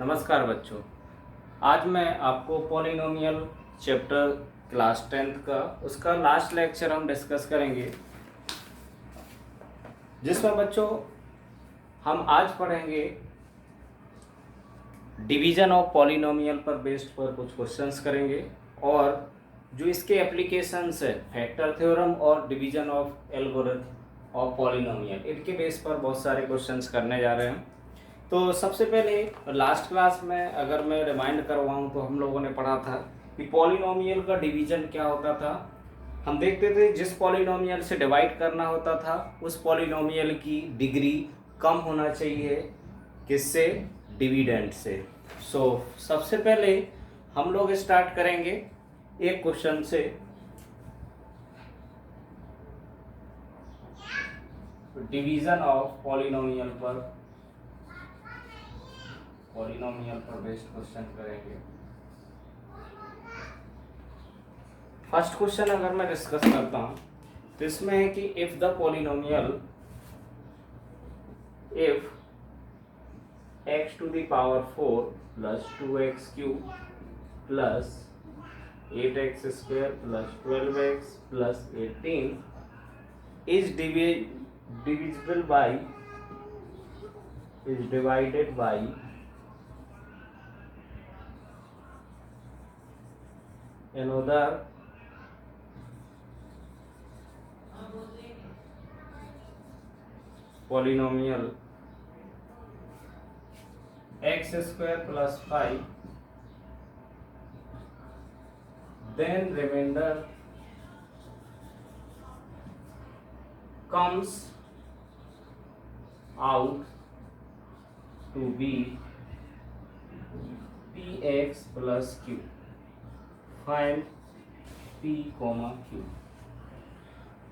नमस्कार बच्चों। आज मैं आपको पॉलिनोमियल चैप्टर क्लास 10th का उसका लास्ट लेक्चर हम डिस्कस करेंगे, जिसमें बच्चों हम आज पढ़ेंगे डिवीजन ऑफ पॉलिनोमियल पर बेस्ड पर कुछ क्वेश्चंस करेंगे और जो इसके एप्लीकेशंस है फैक्टर थ्योरम और division of algorithm of polynomial, इनके बेस पर बहुत सारे क्वेश्चंस करने जा रहे हैं। तो सबसे पहले लास्ट क्लास में अगर मैं रिमाइंड करवाऊँ तो हम लोगों ने पढ़ा था कि पॉलिनोमियल का डिवीजन क्या होता था। हम देखते थे जिस पॉलिनोमियल से डिवाइड करना होता था उस पॉलिनोमियल की डिग्री कम होना चाहिए, किससे? डिविडेंड से। सबसे पहले हम लोग स्टार्ट करेंगे एक क्वेश्चन से। डिवीजन ऑफ पॉलिनोमियल पर बेस्ड क्वेश्चन करेंगे। फर्स्ट क्वेश्चन अगर मैं डिस्कस करता हूं तो इसमें है कि if the polynomial if x to the power 4 plus 2x cube plus 8x square plus 12x plus 18 is divisible by is divided by another polynomial x square plus 5, then remainder comes out to be px plus q. Find p, q।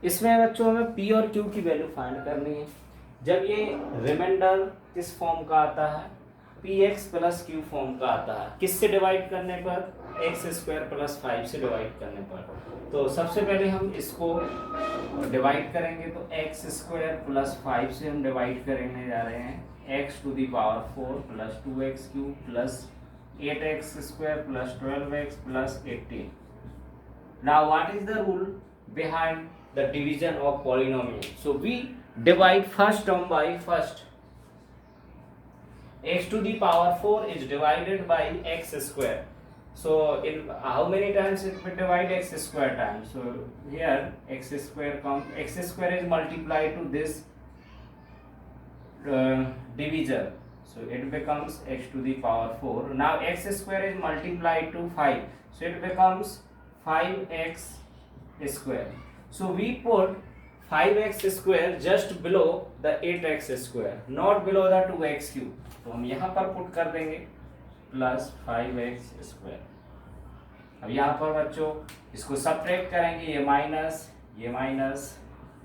इसमें बच्चों हमें p और q की value find करनी है। जब ये reminder किस फॉर्म का आता है? px प्लस q फॉर्म का आता है। किससे डिवाइड करने पर? x स्क्वायर प्लस 5 से डिवाइड करने पर। तो सबसे पहले हम इसको डिवाइड करेंगे, तो x स्क्वायर प्लस 5 से हम डिवाइड करने जा रहे हैं x to the power 4 plus 2x cube plus 8x square plus 12x plus 18. Now what is the rule behind the division of polynomial? So we divide first term by first. X to the power 4 is divided by x square. So in how many times it will divide? X square times. So here x square is multiplied to this divisor. So it becomes x to the power 4. Now x square is multiplied to 5. So it becomes 5x square. So we put 5x square just below the 8x square, not below the 2x cube. तो हम यहाँ पर put कर देंगे plus 5x square. अब यहाँ पर बच्चों इसको सब्ट्रैक्ट करेंगे, ये माइनस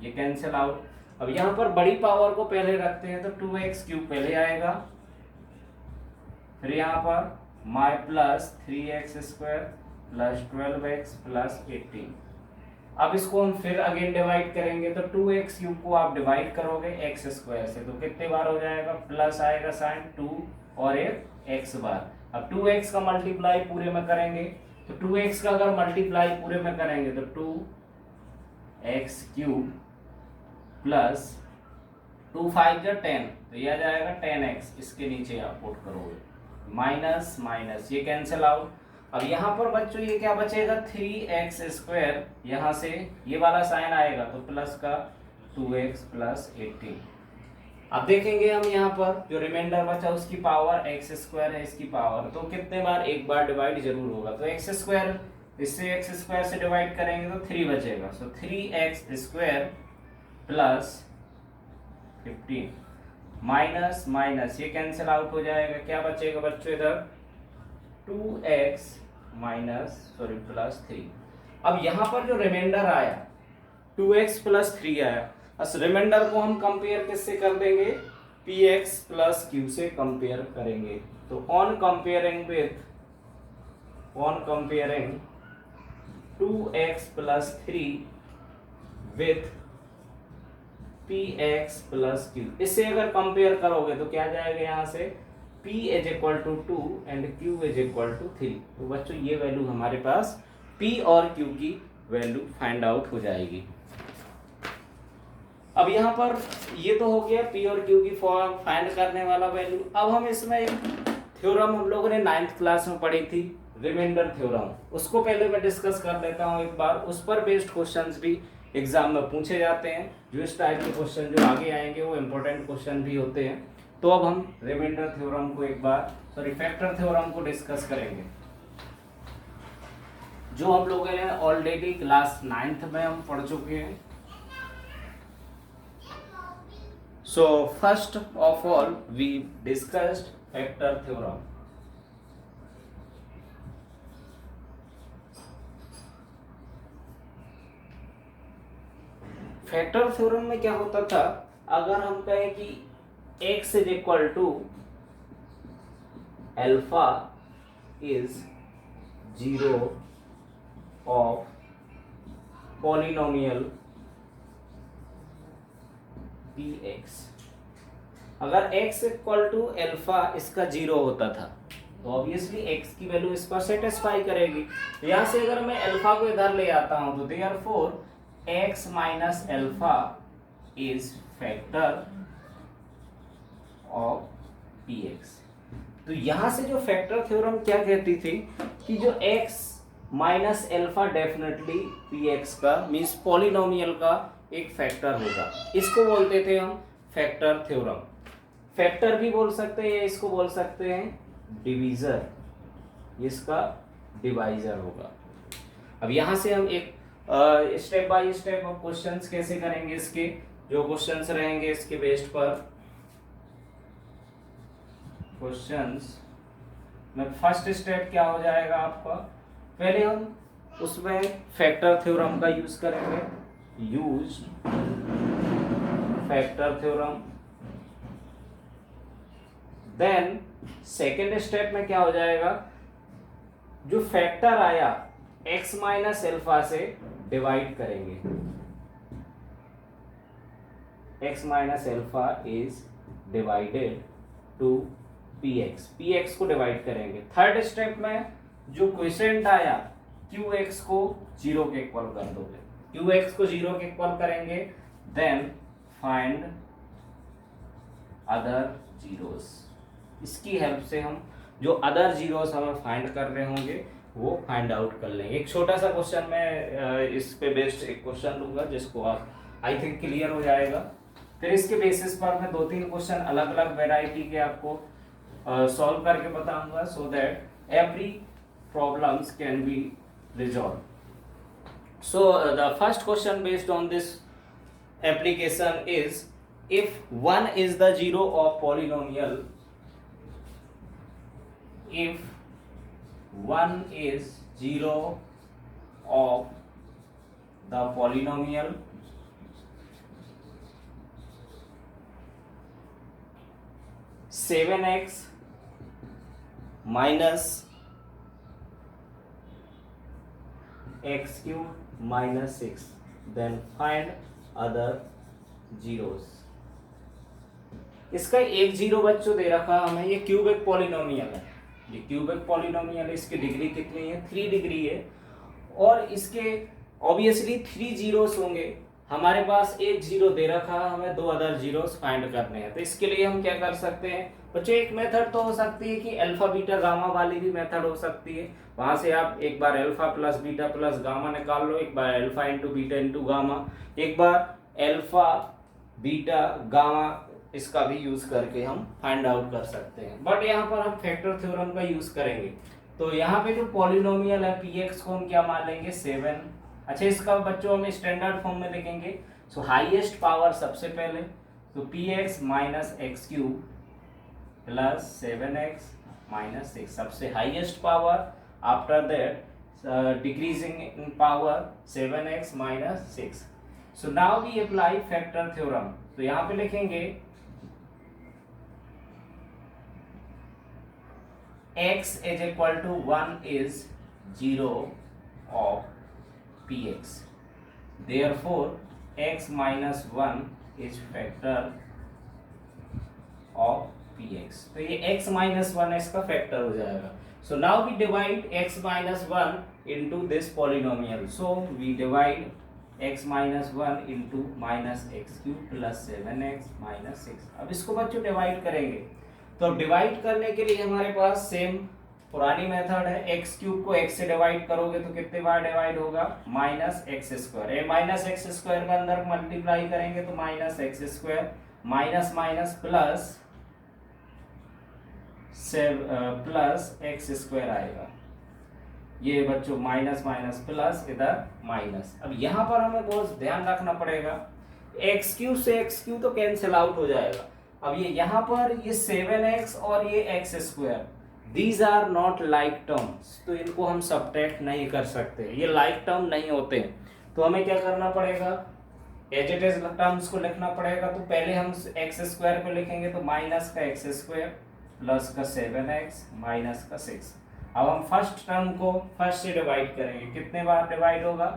ये कैंसिल आउट। अब यहाँ पर बड़ी पावर को पहले रखते हैं तो 2x क्यूब पहले आएगा, फिर यहाँ पर माई plus 3x square plus 12x plus 18। अब इसको हम फिर अगेन डिवाइड करेंगे तो 2x क्यूब को आप डिवाइड करोगे x स्क्वायर से तो कितने बार हो जाएगा? प्लस आएगा साइन 2 और एक x बार। अब 2x का मल्टीप्लाई पूरे में करेंगे तो 2x का अगर मल्टीप्लाई पूरे में करेंगे तो 2x क्यूब प्लस 2 5 जा 10, तो यह आ जाएगा 10x। इसके नीचे आप पुट करोगे माइनस माइनस ये कैंसिल आउट। अब यहाँ पर बच्चों ये क्या बचेगा? 3x स्क्वायर, यहाँ से ये वाला साइन आएगा तो प्लस का 2x प्लस 18। अब देखेंगे हम यहाँ पर जो रिमाइंडर बचा उसकी पावर x स्क्वायर है, इसकी पावर तो कितने बार? एक बार डिवाइड जरूर होगा। तो x स्क्वायर इससे x स्क्वायर से डिवाइड करेंगे तो 3 बचेगा। सो 3x square plus 15 minus minus ये कैंसिल आउट हो जाएगा। क्या बचेगा बच्चों? इधर 2x प्लस 3। अब यहाँ पर जो रिमाइंडर आया 2x प्लस 3 आया, बस रिमाइंडर को हम कंपेयर किससे कर देंगे? px प्लस q से कंपेयर करेंगे। तो on comparing 2x plus 3 with px plus q, इससे अगर कंपेयर करोगे तो क्या जाएगा? यहाँ से p is equal to 2 and q is equal to 3। तो बच्चों ये वैल्यू हमारे पास p और q की वैल्यू फाइंड आउट हो जाएगी। अब यहाँ पर ये तो हो गया p और q की फॉर्म फाइंड करने वाला वैल्यू। अब हम इसमें एक थ्योरम हम लोगों ने 9th क्लास में पढ़ी थी, रिमाइंडर थ्योरम, उसको पहले मैं डिस्कस कर लेता हूँ एक बार। उस पर बेस्ड क्वेश्चंस भी एग्जाम में पूछे जाते हैं। जो इस टाइप के क्वेश्चन जो आगे आएंगे वो इंपॉर्टेंट क्वेश्चन भी होते हैं। तो अब हम रिमाइंडर थ्योरम को एक बार, सॉरी फैक्टर थ्योरम को डिस्कस करेंगे, जो हम लोगों ने ऑलरेडी क्लास 9th में हम पढ़ चुके हैं। So first of all we discussed factor theorem. Factor theorem में क्या होता था, अगर हम कहें कि x is equal to alpha is 0 of polynomial px, अगर x इक्वल टू अल्फा इसका 0 होता था तो ऑब्वियसली x की वैल्यू इस पर सेटिस्फाई करेगी। यहां से अगर मैं अल्फा को इधर ले आता हूं तो therefore x minus alpha is factor of px। तो यहां से जो फैक्टर थ्योरम क्या कहती थी कि जो x minus alpha definitely px का मींस पॉलिनोमियल का एक फैक्टर होगा। इसको बोलते थे हम फैक्टर थ्योरम। फैक्टर भी बोल सकते हैं, इसको बोल सकते हैं डिवीजर, इसका डिवाइजर होगा। अब यहां से हम एक स्टेप बाय स्टेप अब क्वेश्चंस कैसे करेंगे, इसके जो क्वेश्चंस रहेंगे इसके बेस्ड पर क्वेश्चंस में फर्स्ट स्टेप क्या हो जाएगा आपका, पहले हम उसमें फैक्टर थ्योरम का यूज करेंगे, use factor theorem. Then second step में क्या हो जाएगा, जो फैक्टर आया x माइनस अल्फा से डिवाइड करेंगे, x minus alpha is divided to px को डिवाइड करेंगे। थर्ड स्टेप में जो क्वेश्चन आया qx को 0 के इक्वल कर दोगे, qx को 0 के इक्वल करेंगे, देन फाइंड अदर जीरोस। इसकी हेल्प से हम जो अदर जीरोस हमें फाइंड कर रहे होंगे वो फाइंड आउट कर लेंगे। एक छोटा सा क्वेश्चन मैं इस पे बेस्ड एक क्वेश्चन लूंगा जिसको आप आई थिंक क्लियर हो जाएगा। फिर इसके बेसिस पर मैं 2-3 क्वेश्चन अलग अलग वेराइटी के आपको सॉल्व करके बताऊंगा, so that every problems can be resolve. So the first question based on this application is, if 1 is the zero of polynomial, if 1 is 0 of the polynomial, seven x minus x cube minus 6, then find other zeros. इसका एक zero बच्चों दे रखा हमें, ये cubic polynomial है, ये cubic polynomial है, इसकी डिग्री कितनी है 3 डिग्री है, और इसके ऑब्वियसली 3 जीरोस होंगे। हमारे पास एक जीरो दे रखा है, हमें 2 अदर जीरोस फाइंड करने हैं। तो इसके लिए हम क्या कर सकते हैं बच्चों, एक मेथड तो हो सकती है कि अल्फा बीटा गामा वाली भी मेथड हो सकती है। वहां से आप एक बार alpha plus beta plus gamma निकाल लो, एक बार alpha into beta into gamma, एक बार अल्फा बीटा गामा, इसका भी यूज करके हम फाइंड आउट कर सकते हैं। बट यहाँ पर हम फैक्टर थ्योरम का यूज करेंगे। तो यहाँ पे जो पॉलिनोमियल है px को हम क्या मान लेंगे 7। अच्छा, इसका बच्चों हम स्टैंडर्ड फॉर्म में लिखेंगे। सो हाईएस्ट पावर सबसे पहले तो px minus x cube plus 7x minus 6, सबसे highest power. After that decreasing in power 7x minus 6। So now we apply factor theorem. तो यहाँ पे लिखेंगे x is equal to 1 is 0 of px. Therefore, x minus 1 is factor of px. x, तो ये x minus one इसका factor हो जाएगा. So now we divide x minus 1 into this polynomial. So we divide x minus 1 into minus x cube plus 7x minus 6. अब इसको बच्चों divide करेंगे. तो अब डिवाइड करने के लिए हमारे पास सेम पुरानी मेथड है. x क्यूब को x से डिवाइड करोगे तो कितने बार डिवाइड होगा? Minus x square. ये माइनस एक्स स्क्वायर का अंदर मल्टीप्लाई करेंगे तो minus x square minus minus plus plus x square आएगा. ये बच्चों माइनस माइनस प्लस इधर माइनस. अब यहाँ पर हमें बहुत ध्यान रखना पड़ेगा, एक्स क्यू से एक्स क्यू तो कैंसिल आउट हो जाएगा. अब ये यहाँ पर ये 7x और ये x square, these are not like terms, तो इनको हम सब्ट्रैक्ट नहीं कर सकते, ये लाइक टर्म नहीं होते. तो हमें क्या करना पड़ेगा? एज इट इज टर्म्स को लिखना पड़ेगा. तो पहले हम एक्स स्क्वायर को लिखेंगे तो माइनस का एक्स स्क्वायर प्लस का 7x माइनस का 6. अब हम फर्स्ट टर्म को फर्स्ट से डिवाइड करेंगे. कितने बार डिवाइड होगा?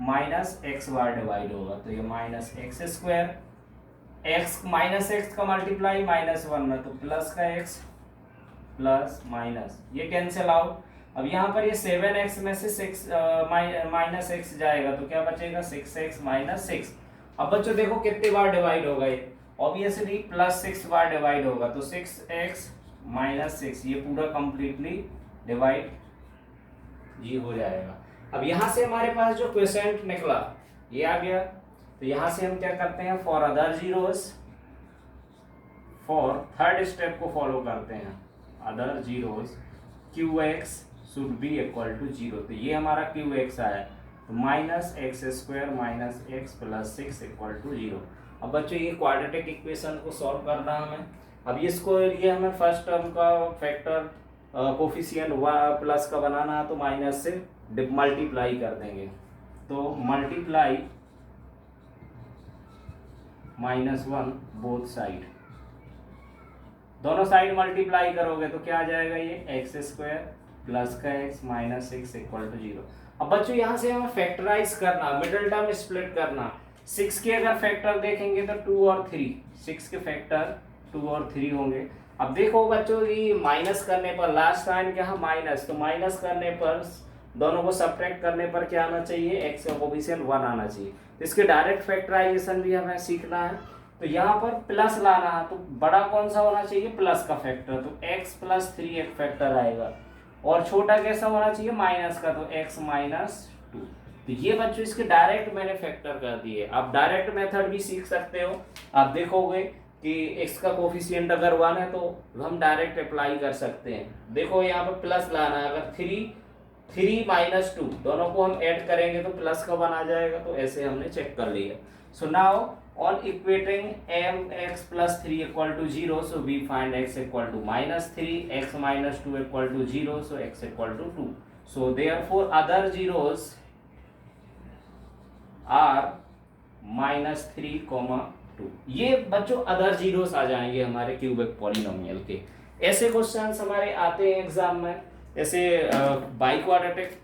माइनस एक्स बार डिवाइड होगा. तो ये minus x square, x minus x का मल्टीप्लाई माइनस वन में, तो प्लस का एक्स प्लस माइनस, ये कैंसिल आउट. अब यहाँ पर ये 7x में से 6 माइनस एक्स जाएगा तो क्या बचेगा? 6x minus 6. अब बच्चों देखो कितने बार डिवाइड होगा ये? ऑब्वियसली प्लस 6 बार डिवाइड होगा. तो 6x माइनस 6 ये पूरा कंप्लीटली डिवाइड ये हो जाएगा. अब यहाँ से हमारे पास जो क्वोशिएंट निकला ये आ गया. तो यहाँ से हम क्या करते हैं? For other zeros, for third step को फॉलो करते हैं. Other zeros qx should be equal to 0. तो ये हमारा qx आया. तो minus x square minus x plus 6 equal to 0. अब बच्चों ये क्वाड्रेटिक इक्वेशन को सॉल्व करना हमें. अब इसको लिए हमें फर्स्ट टर्म का फैक्टर कोफिशिएंट प्लस का बनाना है तो माइनस से मल्टीप्लाई कर देंगे. तो मल्टीप्लाई -1 बोथ साइड, दोनों साइड मल्टीप्लाई करोगे तो क्या आ जाएगा? ये एक्स स्क्वायर प्लस का एक्स माइनस 6 इक्वल टू 0. अब बच्चों यहाँ से हमें फैक्टराइज करना, मिडिल टर्म स्प्लिट करना. 6 के अगर फैक्टर देखेंगे तो 2 और 3, 6 के फैक्टर 2 और 3 होंगे. अब देखो बच्चों ये माइनस करने पर लास्ट साइन क्या है? माइनस. तो माइनस करने पर दोनों को सब्ट्रैक्ट करने पर क्या आना चाहिए? एक्स का कोफिशिएंट 1 आना चाहिए. तो इसके डायरेक्ट फैक्टराइजेशन भी हमें सीखना है. तो यहाँ पर प्लस लाना है तो बड़ा कौन सा होना चाहिए? प्लस का फैक्टर. तो x प्लस 3 एक फैक्टर आएगा. और छोटा कैसा होना चाहिए? माइनस का, तो x माइनस 2. तो ये बच्चों इसके डायरेक्ट मैंने फैक्टर कर दिए. आप डायरेक्ट मेथड भी सीख सकते हो. आप देखोगे कि x का कोफिशिएंट अगर 1 है तो हम डायरेक्ट अप्लाई कर सकते हैं. देखो यहाँ पर प्लस लाना है, अगर 3 माइनस 2 दोनों को हम ऐड करेंगे तो प्लस का 1 आ जाएगा. तो ऐसे हमने चेक कर लिया. So now on equating mx plus 3 equal to 0, so we find x equal to minus 3, x minus 2 equal to 0, so x equal to 2. So therefore other zeros are minus 3, 2. ये बच्चों other zeros आ जाएंगे हमारे cubic polynomial के. ऐसे questions हमारे आते हैं exam में. ऐसे बाइक्वाड्रेटिक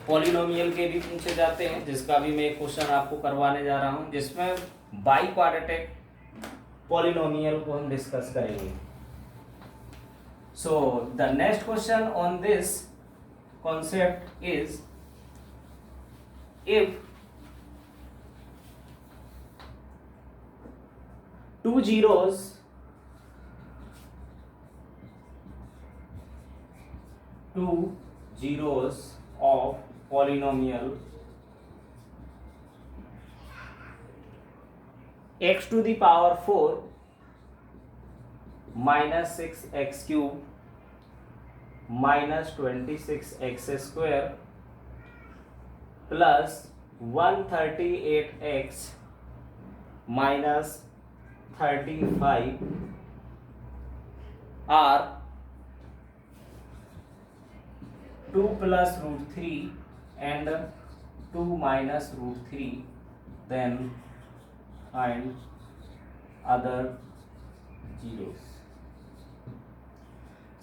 पॉलिनोमियल के भी पूछे जाते हैं, जिसका भी मैं एक क्वेश्चन आपको करवाने जा रहा हूं, जिसमें बाइक्वाड्रेटिक पॉलिनोमियल को हम डिस्कस करेंगे. So the next question on this concept is, if two zeros of polynomial x to the power 4 minus 6x cube minus 26x square plus 138x minus 35 are 2 plus root 3 and 2 minus root 3, then find other zeros.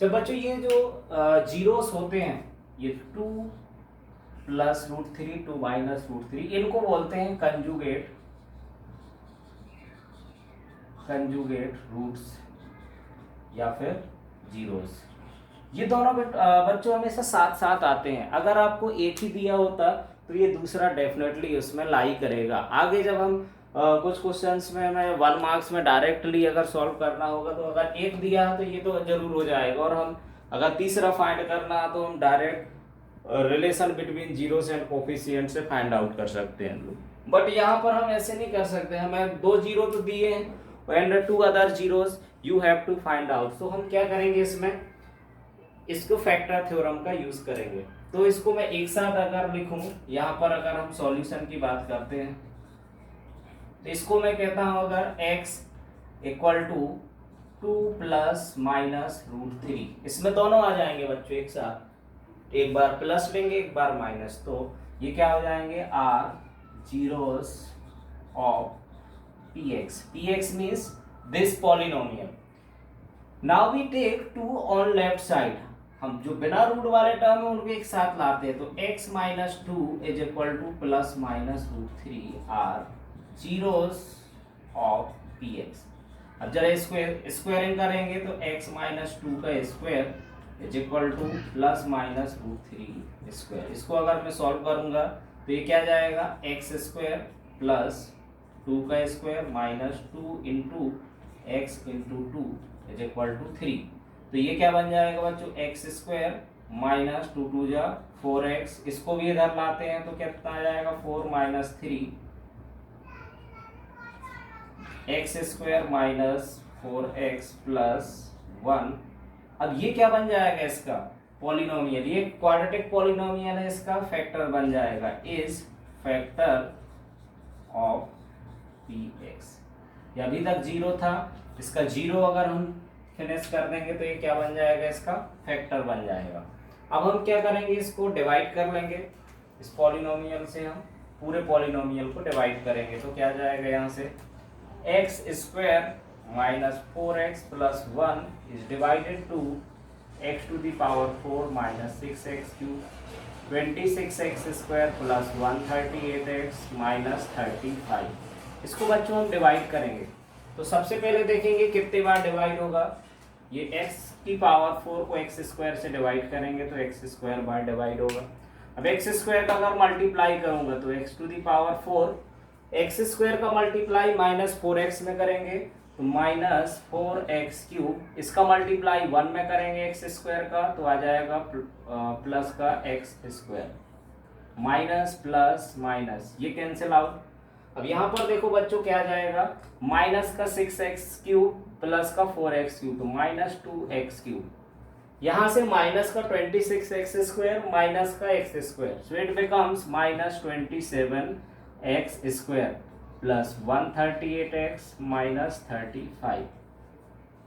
जब बच्चों ये जो zeros होते हैं, ये 2 plus root 3, 2 minus root 3, इनको बोलते हैं कंजुगेट रूट्स. या फिर जीरोस। ये दोनों बच्चों हमेशा साथ साथ आते हैं। अगर आपको एक ही दिया होता तो ये दूसरा डेफिनेटली उसमें लाई करेगा। आगे जब हम कुछ क्वेश्चंस में हमें 1 मार्क्स में डायरेक्टली अगर सॉल्व करना होगा तो अगर एक दिया है तो ये तो जरूर हो जाएगा, और हम अगर तीसरा फाइंड करना है तो हम direct relation between zeros and coefficient से फाइंड आउट कर सकते हैं। बट यहाँ पर हम ऐसे नहीं कर सकते, हमें 2 जीरो तो दिए हैं and 2 other zeros you have to find out. तो हम क्या करेंगे, इसमें इसको फैक्टर थ्योरम का यूज करेंगे। तो इसको मैं एक साथ अगर लिखूं, यहाँ पर अगर हम सॉल्यूशन की बात करते हैं तो इसको मैं कहता हूं अगर x equal to 2 plus minus root 3, इसमें दोनों आ जाएंगे बच्चों एक साथ, एक बार प्लस लेंगे एक बार माइनस, तो ये क्या हो जाएंगे are zeros of px। px means this polynomial. Now we take 2 on left side, हम जो बिना रूट वाले टर्म है उनको एक साथ लाते हैं, तो x minus 2 is equal to plus minus root 3 are zeros of px। अब जरा स्क्वायरिंग करेंगे तो x माइनस 2 का square is equal to plus minus root 3 square. इसको अगर मैं सॉल्व करूंगा तो ये क्या जाएगा, एक्स स्क्वायर प्लस 2 का square minus 2 into x into 2 is equal to 3। तो ये क्या बन जाएगा बच्चों, एक्स स्क्वायर माइनस 2 2 जा 4x, इसको भी इधर लाते हैं तो कितना आ जाएगा 4 minus 3 x square minus 4x plus 1। अब ये क्या बन जाएगा, इसका पॉलिनोमियल, ये क्वाड्रेटिक पॉलिनोमियल है, इसका फैक्टर बन जाएगा, इज फैक्टर ऑफ px। ये अभी तक जीरो था, इसका जीरो अगर हम फिनिश कर देंगे तो ये क्या बन जाएगा, इसका फैक्टर बन जाएगा। अब हम क्या करेंगे, इसको डिवाइड कर लेंगे, इस पॉलिनोमियल से हम पूरे पॉलिनोमियल को डिवाइड करेंगे, तो क्या जाएगा यहाँ से x square minus 4x plus 1 is divided to x to the power 4 minus 6x cube 26x square plus 138x minus 35। इसको बच्चों हम डिवाइड करेंगे तो सबसे पहले देखेंगे कितने बार डिवाइड होगा। ये x की पावर 4 को x स्क्वायर से डिवाइड करेंगे तो x स्क्वायर बार डिवाइड होगा। अब x स्क्वायर का अगर मल्टीप्लाई करूंगा तो x to the power 4, x square का मल्टीप्लाई माइनस 4x में करेंगे तो माइनस 4x क्यूब, इसका मल्टीप्लाई 1 में करेंगे x स्क्वायर का तो आ जाएगा प्लस का x square, minus plus minus ये कैंसिल आउट। अब यहाँ पर देखो बच्चों क्या जाएगा, माइनस का 6x क्यूब प्लस का 4x क्यूब, तो माइनस 2x क्यूब, यहाँ से माइनस का 26x स्क्वायर माइनस का x square, so it becomes minus 27x square plus 138x minus 35।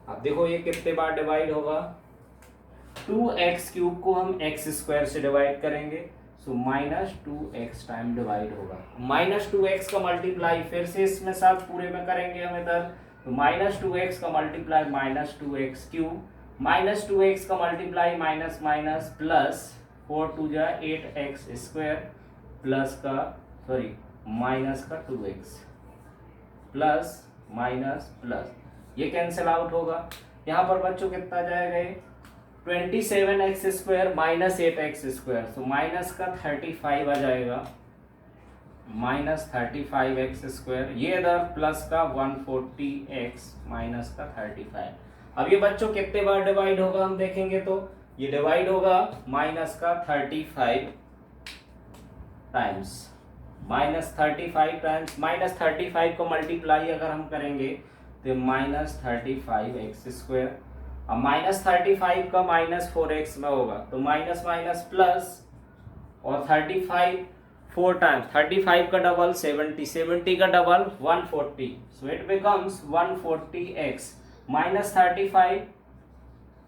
अब देखो ये कितने बार डिवाइड होगा, 2x क्यूब को हम x स्क्वायर से डिवाइड करेंगे so minus 2x time divide होगा। माइनस 2x का मल्टीप्लाई फिर से इसमें साथ पूरे में करेंगे हम इधर, तो माइनस 2x का multiply minus 2x cube, minus 2x का मल्टीप्लाई माइनस माइनस प्लस 4 2 जा 8x स्क्वायर प्लस का सॉरी माइनस का 2x प्लस माइनस प्लस ये कैंसिल आउट होगा। यहाँ पर बच्चों कितना जाएगा, ये 27x square minus 8x square, तो माइनस का 35 आ जाएगा, माइनस 35x स्क्वायर, ये इधर प्लस का 140x माइनस का 35। अब ये बच्चों कितने बार डिवाइड होगा हम देखेंगे तो ये डिवाइड होगा माइनस का 35 टाइम्स, माइनस 35 टाइम्स, माइनस 35 को मल्टीप्लाई अगर हम करेंगे तो माइनस 35x स्क्वायर, अब माइनस 35 का माइनस 4x में होगा तो माइनस माइनस प्लस, और 35 4 टाइम्स, 35 का डबल 70, 70 का double 140, so it becomes 140x minus 35।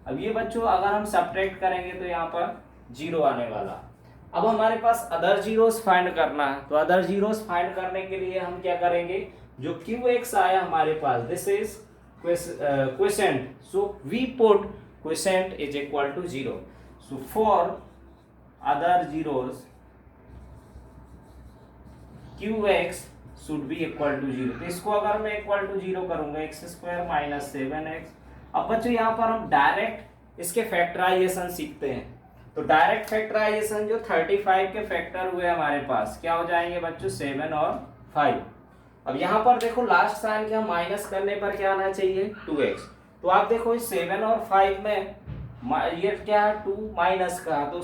अब ये बच्चों अगर हम सब्ट्रैक्ट करेंगे तो यहाँ पर जीरो आने वाला। अब हमारे पास अदर जीरोस फाइंड करना है, तो अदर जीरोस फाइंड करने के लिए हम क्या करेंगे, जो QX आया हमारे पास this is quotient, so we put quotient is equal to 0, so for other zeros QX should be equal to 0। तो इसको अगर मैं इक्वल टू 0 करूंगा, x स्क्वायर माइनस 7x अब बच्चों यहाँ पर हम डायरेक्ट इसके फैक्टराइजेशन सीखते हैं। तो डायरेक्ट फैक्टराइजेशन जो 35 के फैक्टर हुए हमारे पास क्या हो जाएंगे बच्चों 7 और 5। अब यहाँ पर देखो लास्ट साइन के हम माइनस करने पर क्या आना चाहिए 2x। तो आप देखो इस 7 और 5 में ये क्या है 2 माइनस का, तो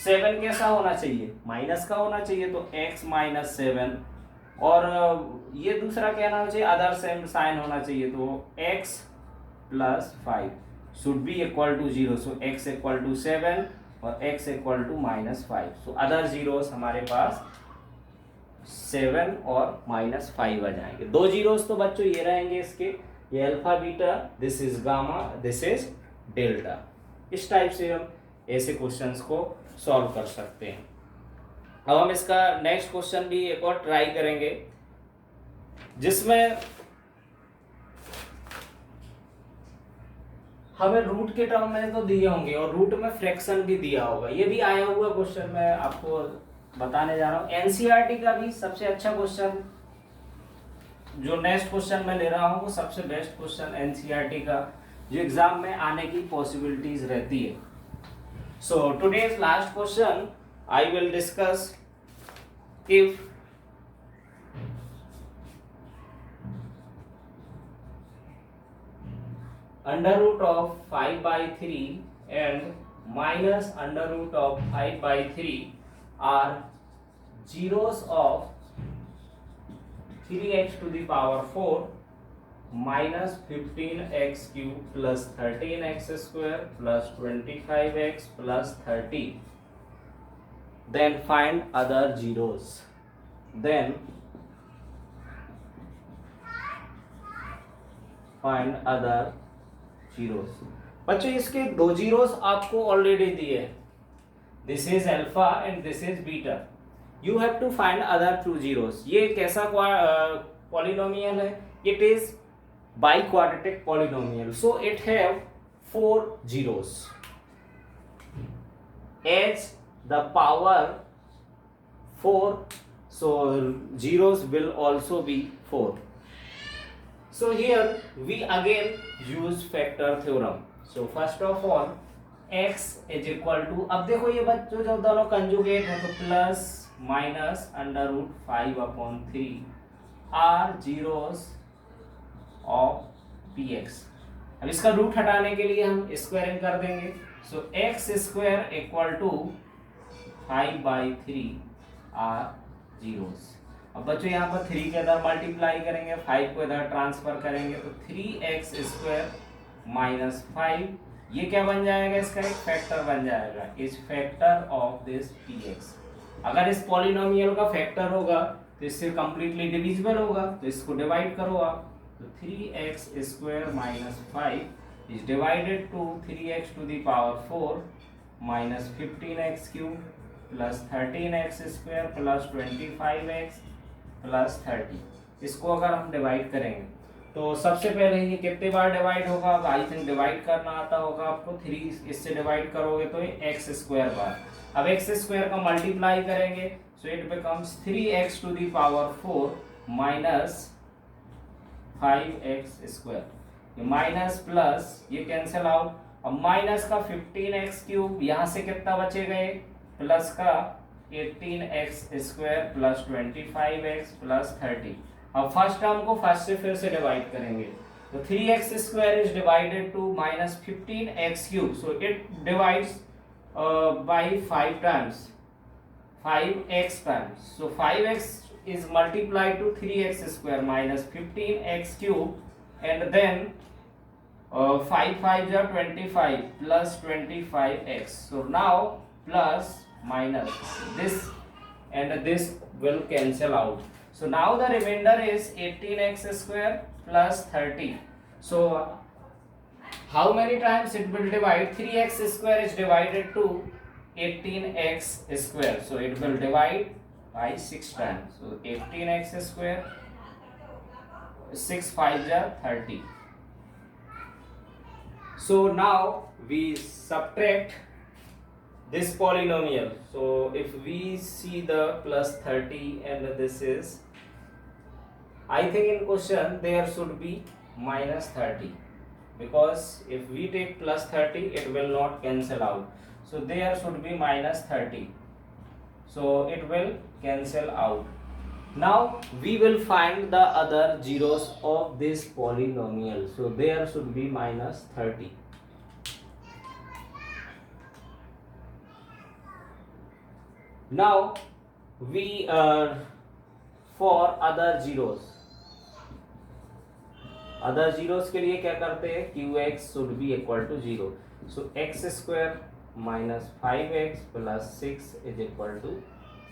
7 कैसा होना चाहिए माइनस का होना चाहिए, तो x माइनस 7 और ये दूसरा क्या होना चाहिए अदर सेम साइन होना चाहिए, तो x plus 5 should be equal to 0। So x equal to 7 और x equal to minus 5। So other zeros हमारे पास 7 और माइनस 5 आ जाएंगे। दो जीरोस तो बच्चों ये रहेंगे इसके, ये alpha beta, this is gamma, this is delta. इस टाइप से हम ऐसे क्वेश्चंस को सॉल्व कर सकते हैं। अब हम इसका नेक्स्ट क्वेश्चन भी एक और ट्राई करेंगे जिसमें हमें रूट के टर्म में तो दिए होंगे और रूट में फ्रैक्शन भी दिया होगा। ये भी आया हुआ क्वेश्चन मैं आपको बताने जा रहा हूँ। एनसीईआरटी का भी सबसे अच्छा क्वेश्चन जो नेक्स्ट क्वेश्चन मैं ले रहा हूँ वो सबसे बेस्ट क्वेश्चन एनसीईआरटी का जो एग्जाम में आने की पॉसिबिलिटीज रहती है। So today's last question I will discuss if under root of 5 by 3 and minus under root of 5 by 3 are zeros of 3x to the power 4 minus 15x cube plus 13x square plus 25x plus 30, then find other zeros. Then find other zeros. बच्चों इसके दो zeros आपको already दिए हैं, this is alpha and this is beta. You have to find other two zeros. ये कैसा polynomial है, it is biquadratic polynomial, so it have 4 zeros as the power 4, so zeros will also be 4. So here we again use factor theorem. So first of all x is equal to, अब देखो ये बच्चों जब दोनों conjugate है तो plus minus under root 5/3 are zeros of px। अब इसका रूट हटाने के लिए हम स्क्वायरिंग कर देंगे। So x square equal to 5/3 are zeros. अब बच्चों यहाँ पर 3 के इधर मल्टीप्लाई करेंगे, 5 को इधर ट्रांसफर करेंगे तो 3x स्क्वायर माइनस 5, ये क्या बन जाएगा इसका एक फैक्टर बन जाएगा, is factor of this px। अगर इस पॉलिनोमियल का फैक्टर होगा तो इससे कंप्लीटली डिविजिबल होगा, तो इसको डिवाइड करो आप, तो 3x square minus 5 is divided to 3x to the power 4 minus 15x cube plus 13x square plus 25x plus 30। इसको अगर हम डिवाइड करेंगे तो सबसे पहले ये कितने बार डिवाइड होगा, अब आई थिंक डिवाइड करना आता होगा आपको, 3 इससे डिवाइड करोगे तो ये x स्क्वायर बार। अब x स्क्वायर का मल्टीप्लाई करेंगे so it becomes 3x to the power 4 minus 5x square, ये माइनस प्लस ये कैंसिल आउट। अब माइनस का 15x क्यूब, यहाँ से कितना बचेगा प्लस का 18x square plus 25x plus 30। अब फर्स्ट टर्म को फर्स्ट से फिर से डिवाइड करेंगे तो 3x square is divided to minus 15x cube, so it divides by 5 times 5x times, so 5x is multiplied to 3x square minus 15x cube and then 5 5 are 25 plus 25x, so now plus minus this and this will cancel out, so now the remainder is 18x square plus 30. So how many times it will divide, 3x square is divided to 18x square, so it will divide by 6 times, so 18x square 6 5 are 30. So now we subtract this polynomial, so if we see the plus 30 and this is, I think in question there should be minus 30, because if we take plus 30 it will not cancel out, so there should be minus 30, so it will cancel out. Now we will find the other zeros of this polynomial, so there should be minus 30. Now we for other zeros के लिए क्या करते हैं, qx should be equal to 0, so x square minus 5x plus 6 is equal to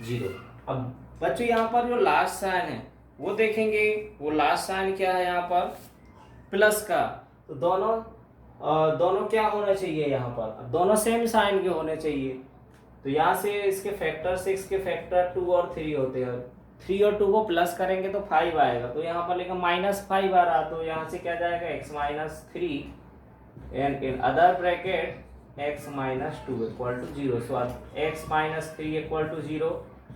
0. अब बच्चों यहाँ पर जो लास्ट साइन है वो देखेंगे, वो लास्ट साइन क्या है यहाँ पर, प्लस का, तो दोनों क्या होना चाहिए यहाँ पर, दोनों सेम साइन के होने चाहिए। तो यहाँ से इसके फैक्टर 6 के फैक्टर 2 और 3 होते हैं, 3 और 2 को प्लस करेंगे तो 5 आएगा, तो यहाँ पर लेकिन -5 आ रहा, तो यहाँ से क्या जाएगा x minus 3 and in other bracket x minus 2 equal to 0, so x minus 3 equal to 0,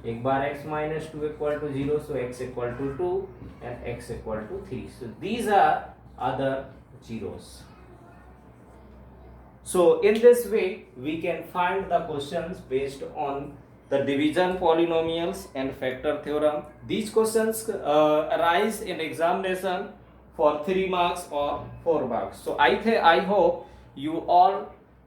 एक बार x minus 2 equal to 0, so x equal to 2 and x equal to 3, so these are other zeros. So in this way we can find the questions based on the division polynomials and factor theorem. These questions arise in examination for 3 marks or 4 marks. So I hope you all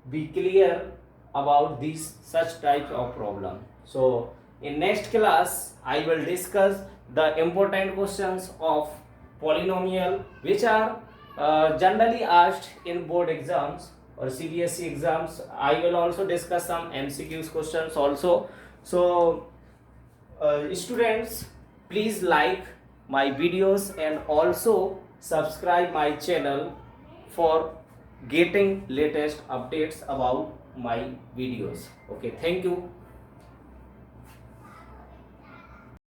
be clear about these such types of problem. So in next class I will discuss the important questions of polynomial which are generally asked in board exams or CBSE exams. I will also discuss some MCQs questions also. So students, please like my videos and also subscribe my channel for getting latest updates about my videos. Okay, thank you.